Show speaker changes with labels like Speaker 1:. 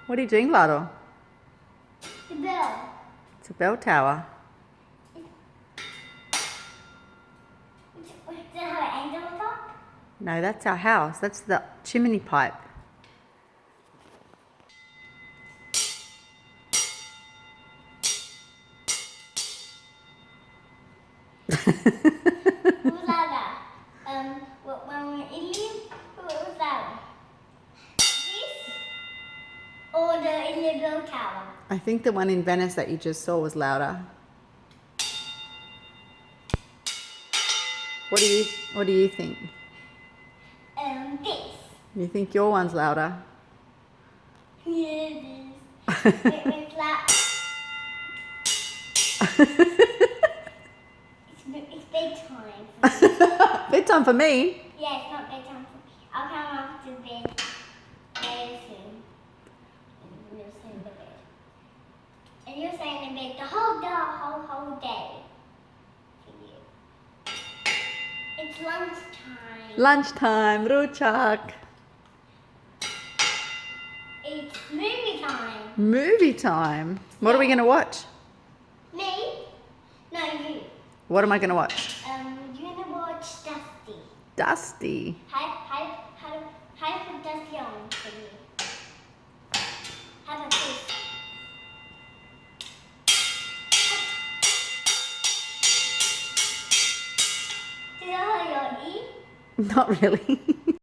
Speaker 1: What are you doing, Lado?
Speaker 2: The bell.
Speaker 1: It's a bell tower.
Speaker 2: Does it have an angel on top?
Speaker 1: No, that's our house. That's the chimney pipe.
Speaker 2: What was that? When we were eating, what was that? This or the bell tower?
Speaker 1: I think the one in Venice that you just saw was louder. What do you think?
Speaker 2: This.
Speaker 1: You think your one's louder?
Speaker 2: Yeah, it is. It's loud. It's bedtime.
Speaker 1: Bedtime for me.
Speaker 2: Yeah, it's not bedtime. I'll come off to bed very soon. We'll stay in the bed. And you're staying in bed the whole day. For you. It's lunchtime.
Speaker 1: Lunchtime, Ruchak.
Speaker 2: It's movie time.
Speaker 1: Movie time. What are we going to watch?
Speaker 2: Me? No, you.
Speaker 1: What am I going to watch?
Speaker 2: You're gonna watch Dusty.
Speaker 1: Dusty.
Speaker 2: Hi, put Dusty on for you. How about this? Do you know how you eat?
Speaker 1: Not really.